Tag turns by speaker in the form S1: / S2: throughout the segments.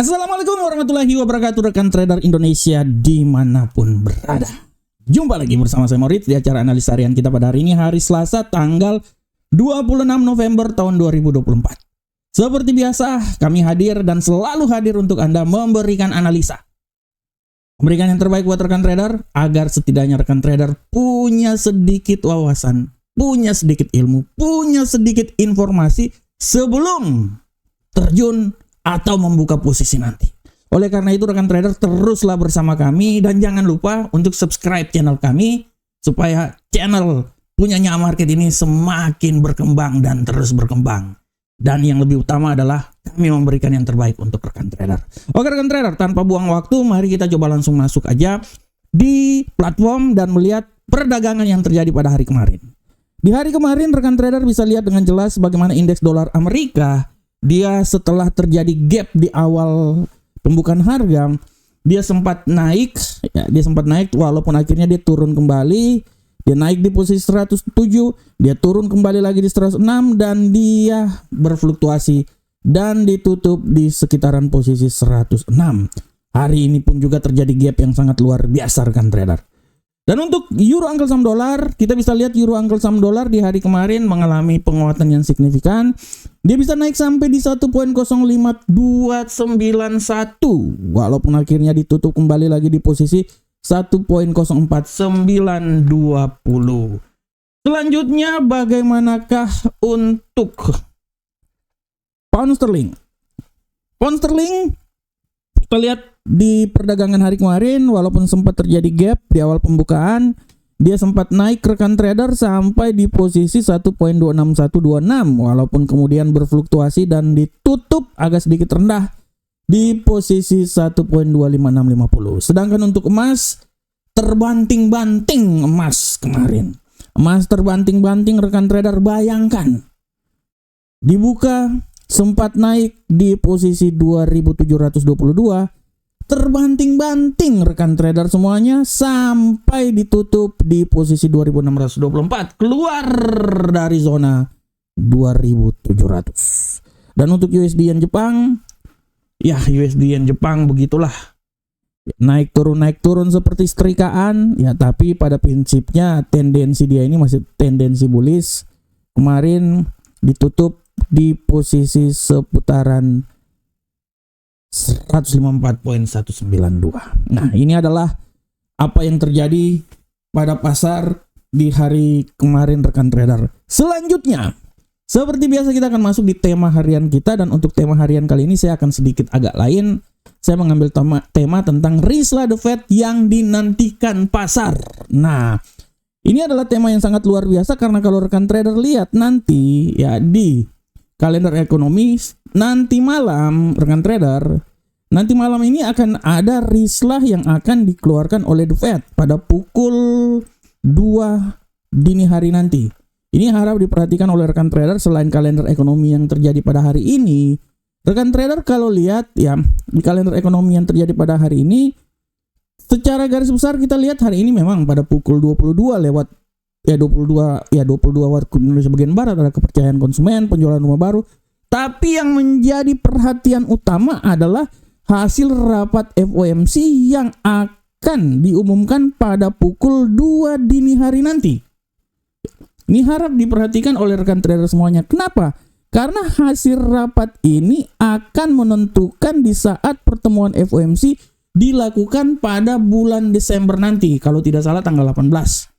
S1: Assalamualaikum warahmatullahi wabarakatuh, rekan trader Indonesia dimanapun berada. Jumpa lagi bersama saya Moritz di acara analis harian kita pada hari ini, hari Selasa tanggal 26 November tahun 2024. Seperti biasa, kami hadir dan selalu hadir untuk Anda memberikan analisa. Memberikan yang terbaik buat rekan trader, agar setidaknya rekan trader punya sedikit wawasan, punya sedikit ilmu, punya sedikit informasi sebelum terjun atau membuka posisi nanti. Oleh karena itu rekan trader, teruslah bersama kami dan jangan lupa untuk subscribe channel kami supaya channel punyanya Market ini semakin berkembang dan terus berkembang. Dan yang lebih utama adalah kami memberikan yang terbaik untuk rekan trader. Oke rekan trader, tanpa buang waktu, mari kita coba langsung masuk aja di platform dan melihat perdagangan yang terjadi pada hari kemarin. Di hari kemarin rekan trader bisa lihat dengan jelas bagaimana indeks dolar Amerika, dia setelah terjadi gap di awal pembukaan harga, dia sempat naik, walaupun akhirnya dia turun kembali. Dia naik di posisi 107, dia turun kembali lagi di 106 dan dia berfluktuasi dan ditutup di sekitaran posisi 106. Hari ini pun juga terjadi gap yang sangat luar biasa rekan trader. Dan untuk euro angkel saham dolar, kita bisa lihat euro angkel saham dolar di hari kemarin mengalami penguatan yang signifikan. Dia bisa naik sampai di 1.05291 walaupun akhirnya ditutup kembali lagi di posisi 1.04920. Selanjutnya bagaimanakah untuk pound sterling? Pound sterling kita lihat di perdagangan hari kemarin, walaupun sempat terjadi gap di awal pembukaan, dia sempat naik rekan trader sampai di posisi 1.26126 walaupun kemudian berfluktuasi dan ditutup agak sedikit rendah di posisi 1.25650. Sedangkan untuk emas, terbanting-banting emas kemarin. Emas terbanting-banting rekan trader, bayangkan. Dibuka sempat naik di posisi 2722, terbanting-banting rekan trader semuanya sampai ditutup di posisi 2624, keluar dari zona 2700. Dan untuk USD yen Jepang, ya USD yen Jepang begitulah, naik turun seperti setrikaan ya, tapi pada prinsipnya tendensi dia ini masih tendensi bullish. Kemarin ditutup di posisi seputaran 154.192. Nah, ini adalah apa yang terjadi pada pasar di hari kemarin rekan trader. Selanjutnya, seperti biasa kita akan masuk di tema harian kita, dan untuk tema harian kali ini saya akan sedikit agak lain. Saya mengambil tema tentang risklah The Fed yang dinantikan pasar. Nah, ini adalah tema yang sangat luar biasa karena kalau rekan trader lihat nanti ya di kalender ekonomi nanti malam rekan trader, nanti malam ini akan ada risklah yang akan dikeluarkan oleh The Fed pada pukul 2 dini hari nanti. Ini harap diperhatikan oleh rekan trader. Selain kalender ekonomi yang terjadi pada hari ini, rekan trader kalau lihat ya di kalender ekonomi yang terjadi pada hari ini, secara garis besar kita lihat hari ini memang pada pukul 22 lewat 22 waktu Indonesia bagian barat ada kepercayaan konsumen, penjualan rumah baru. Tapi yang menjadi perhatian utama adalah hasil rapat FOMC yang akan diumumkan pada pukul 2 dini hari nanti. Ini harap diperhatikan oleh rekan trader semuanya. Kenapa? Karena hasil rapat ini akan menentukan di saat pertemuan FOMC dilakukan pada bulan Desember nanti, kalau tidak salah tanggal 18.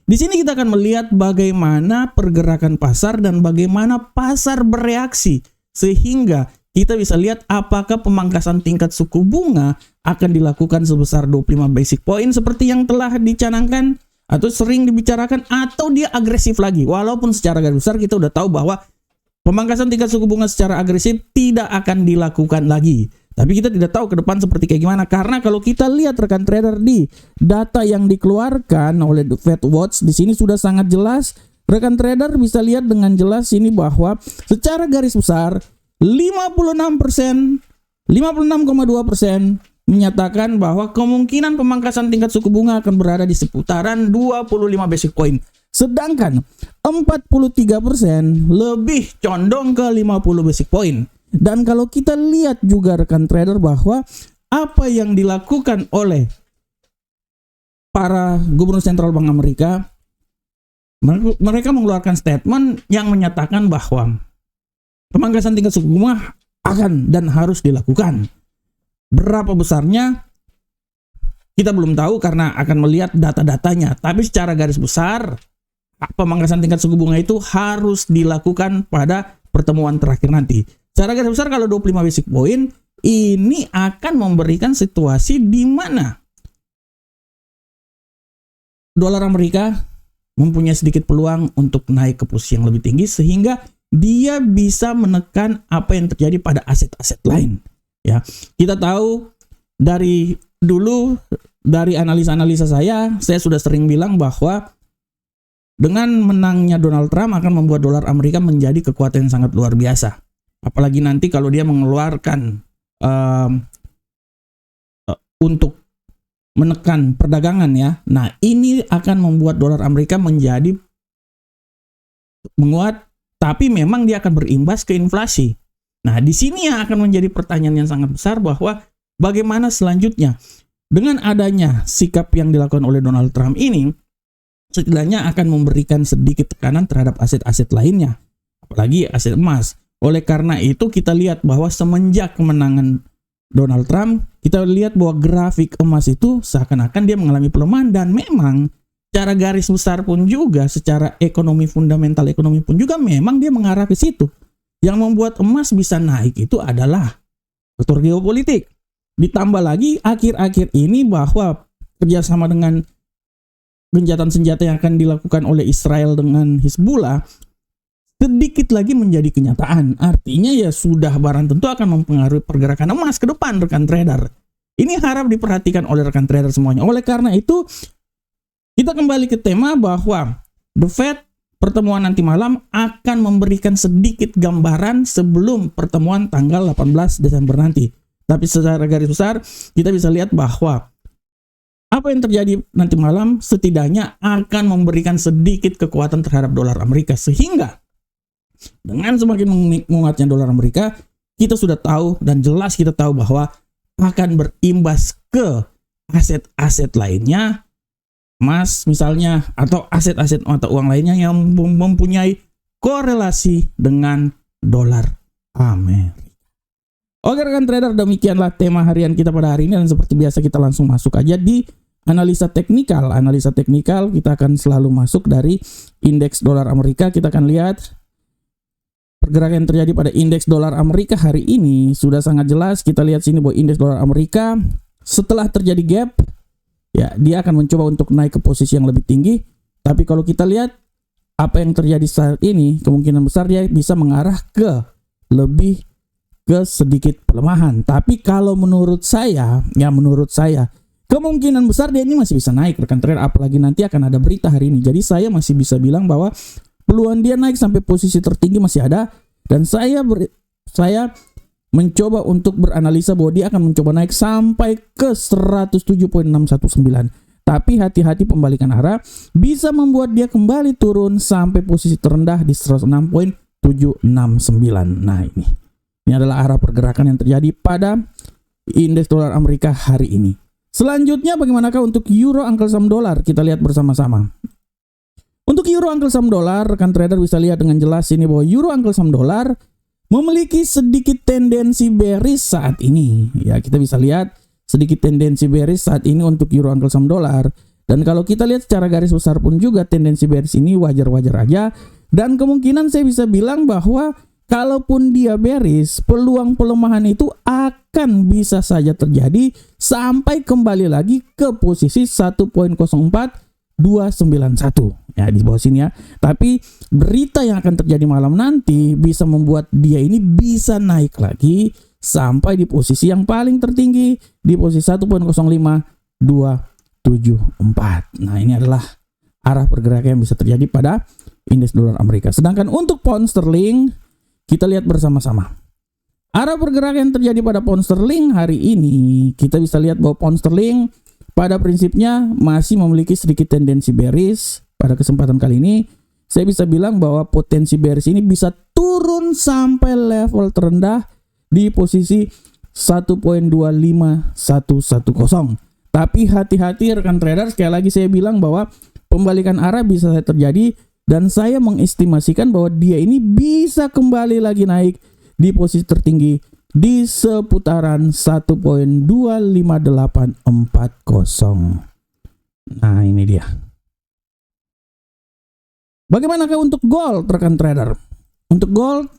S1: Di sini kita akan melihat bagaimana pergerakan pasar dan bagaimana pasar bereaksi, sehingga kita bisa lihat apakah pemangkasan tingkat suku bunga akan dilakukan sebesar 25 basic point seperti yang telah dicanangkan atau sering dibicarakan, atau dia agresif lagi. Walaupun secara garis besar kita udah tahu bahwa pemangkasan tingkat suku bunga secara agresif tidak akan dilakukan lagi. Tapi kita tidak tahu ke depan seperti kayak gimana, karena kalau kita lihat rekan trader di data yang dikeluarkan oleh The Fed Watch, di sini sudah sangat jelas. Rekan trader bisa lihat dengan jelas ini bahwa secara garis besar 56%, 56,2% menyatakan bahwa kemungkinan pemangkasan tingkat suku bunga akan berada di seputaran 25 basic point. Sedangkan 43% lebih condong ke 50 basic point. Dan kalau kita lihat juga rekan trader bahwa apa yang dilakukan oleh para gubernur sentral Bank Amerika, mereka mengeluarkan statement yang menyatakan bahwa pemangkasan tingkat suku bunga akan dan harus dilakukan. Berapa besarnya kita belum tahu karena akan melihat data-datanya, tapi secara garis besar pemangkasan tingkat suku bunga itu harus dilakukan pada pertemuan terakhir nanti. Secara garis besar kalau 25 basic point ini akan memberikan situasi di mana dolar Amerika mempunyai sedikit peluang untuk naik ke posisi yang lebih tinggi sehingga dia bisa menekan apa yang terjadi pada aset-aset lain. Ya, kita tahu dari dulu dari analisa-analisa saya sudah sering bilang bahwa dengan menangnya Donald Trump akan membuat dolar Amerika menjadi kekuatan yang sangat luar biasa. Apalagi nanti kalau dia mengeluarkan untuk menekan perdagangan ya. Nah, ini akan membuat dolar Amerika menjadi menguat, tapi memang dia akan berimbas ke inflasi. Nah, di sini yang akan menjadi pertanyaan yang sangat besar bahwa bagaimana selanjutnya dengan adanya sikap yang dilakukan oleh Donald Trump ini, setidaknya akan memberikan sedikit tekanan terhadap aset-aset lainnya, apalagi aset emas. Oleh karena itu kita lihat bahwa semenjak kemenangan Donald Trump, kita lihat bahwa grafik emas itu seakan-akan dia mengalami pelemahan dan memang secara garis besar pun juga secara ekonomi fundamental ekonomi pun juga memang dia mengarah ke situ. Yang membuat emas bisa naik itu adalah faktor geopolitik. Ditambah lagi akhir-akhir ini bahwa kerjasama dengan gencatan senjata yang akan dilakukan oleh Israel dengan Hizbullah sedikit lagi menjadi kenyataan. Artinya ya sudah barang tentu akan mempengaruhi pergerakan emas ke depan rekan trader. Ini harap diperhatikan oleh rekan trader semuanya. Oleh karena itu kita kembali ke tema bahwa The Fed pertemuan nanti malam akan memberikan sedikit gambaran sebelum pertemuan tanggal 18 Desember nanti. Tapi secara garis besar kita bisa lihat bahwa apa yang terjadi nanti malam setidaknya akan memberikan sedikit kekuatan terhadap dolar Amerika sehingga dengan semakin menguatnya dolar Amerika, kita sudah tahu dan jelas kita tahu bahwa akan berimbas ke aset-aset lainnya, emas misalnya, atau aset-aset mata uang lainnya yang mempunyai korelasi dengan dolar Amerika. Oke rekan trader, demikianlah tema harian kita pada hari ini dan seperti biasa kita langsung masuk aja di analisa teknikal. Analisa teknikal kita akan selalu masuk dari indeks dolar Amerika. Kita akan lihat pergerakan yang terjadi pada indeks dolar Amerika hari ini sudah sangat jelas. Kita lihat sini bahwa indeks dolar Amerika setelah terjadi gap, ya dia akan mencoba untuk naik ke posisi yang lebih tinggi. Tapi kalau kita lihat apa yang terjadi saat ini, kemungkinan besar dia bisa mengarah ke lebih ke sedikit pelemahan. Tapi kalau menurut saya, kemungkinan besar dia ini masih bisa naik rekan trader. Apalagi nanti akan ada berita hari ini. Jadi saya masih bisa bilang bahwa peluang dia naik sampai posisi tertinggi masih ada, dan saya mencoba untuk beranalisa bahwa dia akan mencoba naik sampai ke 107.619. Tapi hati-hati pembalikan arah bisa membuat dia kembali turun sampai posisi terendah di 106.769. Nah, ini adalah arah pergerakan yang terjadi pada indeks dolar Amerika hari ini. Selanjutnya bagaimanakah untuk euro Uncle Sam dolar? Kita lihat bersama-sama. Untuk euro Uncle Sam dolar, rekan trader bisa lihat dengan jelas ini bahwa euro Uncle Sam dolar memiliki sedikit tendensi bearish saat ini. Ya, kita bisa lihat sedikit tendensi bearish saat ini untuk euro Uncle Sam dolar. Dan kalau kita lihat secara garis besar pun juga tendensi bearish ini wajar-wajar aja. Dan kemungkinan saya bisa bilang bahwa kalaupun dia bearish, peluang pelemahan itu akan bisa saja terjadi sampai kembali lagi ke posisi 1.04291. Ya, di bawah sini ya. Tapi berita yang akan terjadi malam nanti bisa membuat dia ini bisa naik lagi sampai di posisi yang paling tertinggi di posisi 1.05274. Nah, ini adalah arah pergerakan yang bisa terjadi pada indeks dolar Amerika. Sedangkan untuk pound sterling kita lihat bersama-sama. Arah pergerakan yang terjadi pada pound sterling hari ini, kita bisa lihat bahwa pound sterling pada prinsipnya masih memiliki sedikit tendensi bearish. Pada kesempatan kali ini, saya bisa bilang bahwa potensi bearish ini bisa turun sampai level terendah di posisi 1.25110. Tapi hati-hati rekan trader, sekali lagi saya bilang bahwa pembalikan arah bisa saja terjadi dan saya mengestimasikan bahwa dia ini bisa kembali lagi naik di posisi tertinggi di seputaran 1.25840. Nah, ini dia. Bagaimanakah untuk gold rekan trader? Untuk gold,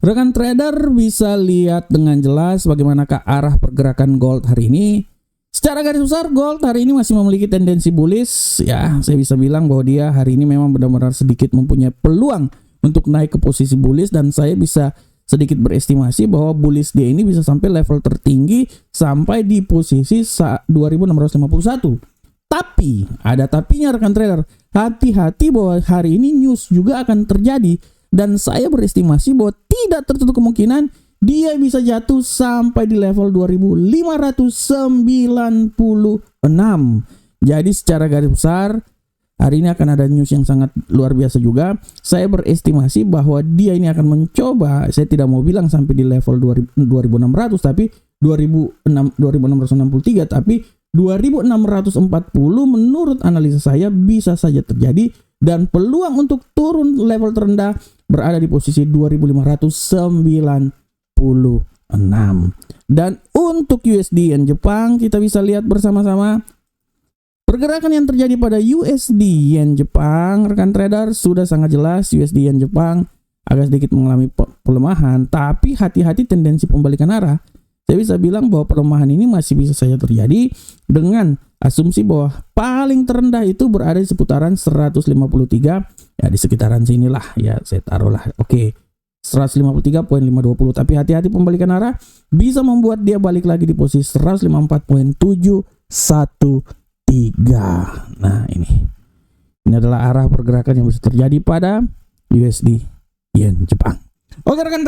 S1: rekan trader bisa lihat dengan jelas bagaimanakah arah pergerakan gold hari ini. Secara garis besar gold hari ini masih memiliki tendensi bullish ya. Saya bisa bilang bahwa dia hari ini memang benar-benar sedikit mempunyai peluang untuk naik ke posisi bullish, dan saya bisa sedikit berestimasi bahwa bullish dia ini bisa sampai level tertinggi sampai di posisi 2651. Tapi ada tapinya rekan trader. Hati-hati bahwa hari ini news juga akan terjadi, dan saya berestimasi bahwa tidak tertutup kemungkinan dia bisa jatuh sampai di level 2596. Jadi secara garis besar hari ini akan ada news yang sangat luar biasa juga. Saya berestimasi bahwa dia ini akan mencoba, saya tidak mau bilang sampai di level 2600 tapi 2663, tapi 2640 menurut analisa saya bisa saja terjadi, dan peluang untuk turun level terendah berada di posisi 2596. Dan untuk USD Yen Jepang kita bisa lihat bersama-sama pergerakan yang terjadi pada USD Yen Jepang. Rekan trader, sudah sangat jelas USD Yen Jepang agak sedikit mengalami pelemahan, tapi hati-hati tendensi pembalikan arah. Saya bisa bilang bahwa pelemahan ini masih bisa saja terjadi dengan asumsi bahwa paling terendah itu berada di seputaran 153, ya di sekitaran sinilah ya saya taruhlah. Oke. 153.520, tapi hati-hati pembalikan arah bisa membuat dia balik lagi di posisi 154.713. Nah, ini adalah arah pergerakan yang bisa terjadi pada USD Yen Jepang. Oke rekan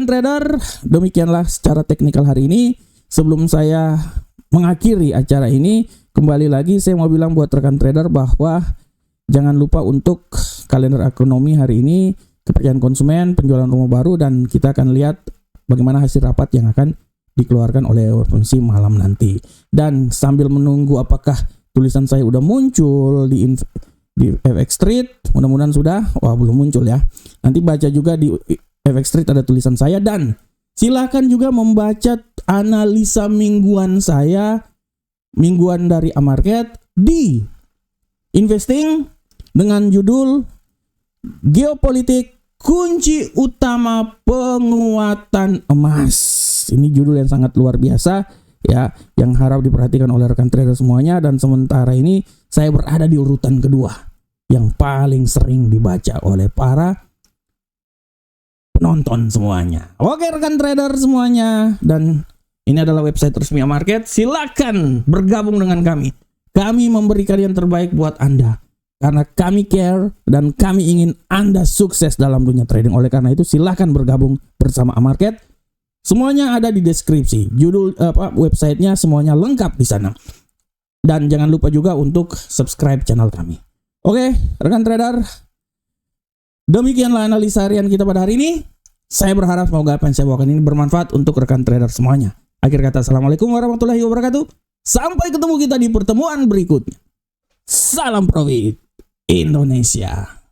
S1: trader, demikianlah secara teknikal hari ini. Sebelum saya mengakhiri acara ini, kembali lagi saya mau bilang buat rekan trader bahwa jangan lupa untuk kalender ekonomi hari ini, kepercayaan konsumen, penjualan rumah baru, dan kita akan lihat bagaimana hasil rapat yang akan dikeluarkan oleh FOMC malam nanti. Dan sambil menunggu apakah tulisan saya udah muncul di FX Street, mudah-mudahan sudah. Wah, belum muncul ya. Nanti baca juga di FX Street ada tulisan saya, dan silakan juga membaca analisa mingguan saya, mingguan dari Amarket di Investing dengan judul Geopolitik Kunci Utama Penguatan Emas. Ini judul yang sangat luar biasa ya, yang harap diperhatikan oleh rekan trader semuanya. Dan sementara ini saya berada di urutan kedua yang paling sering dibaca oleh para penonton semuanya. Oke rekan trader semuanya, dan ini adalah website resmi Amarket. Silakan bergabung dengan kami. Kami memberikan yang terbaik buat Anda, karena kami care dan kami ingin Anda sukses dalam dunia trading. Oleh karena itu silahkan bergabung bersama Amarket. Semuanya ada di deskripsi. Judul websitenya semuanya lengkap di sana. Dan jangan lupa juga untuk subscribe channel kami. Oke, rekan trader, demikianlah analisa harian kita pada hari ini. Saya berharap semoga apa yang saya bawakan ini bermanfaat untuk rekan trader semuanya. Akhir kata, assalamualaikum warahmatullahi wabarakatuh. Sampai ketemu kita di pertemuan berikutnya. Salam profit Indonesia.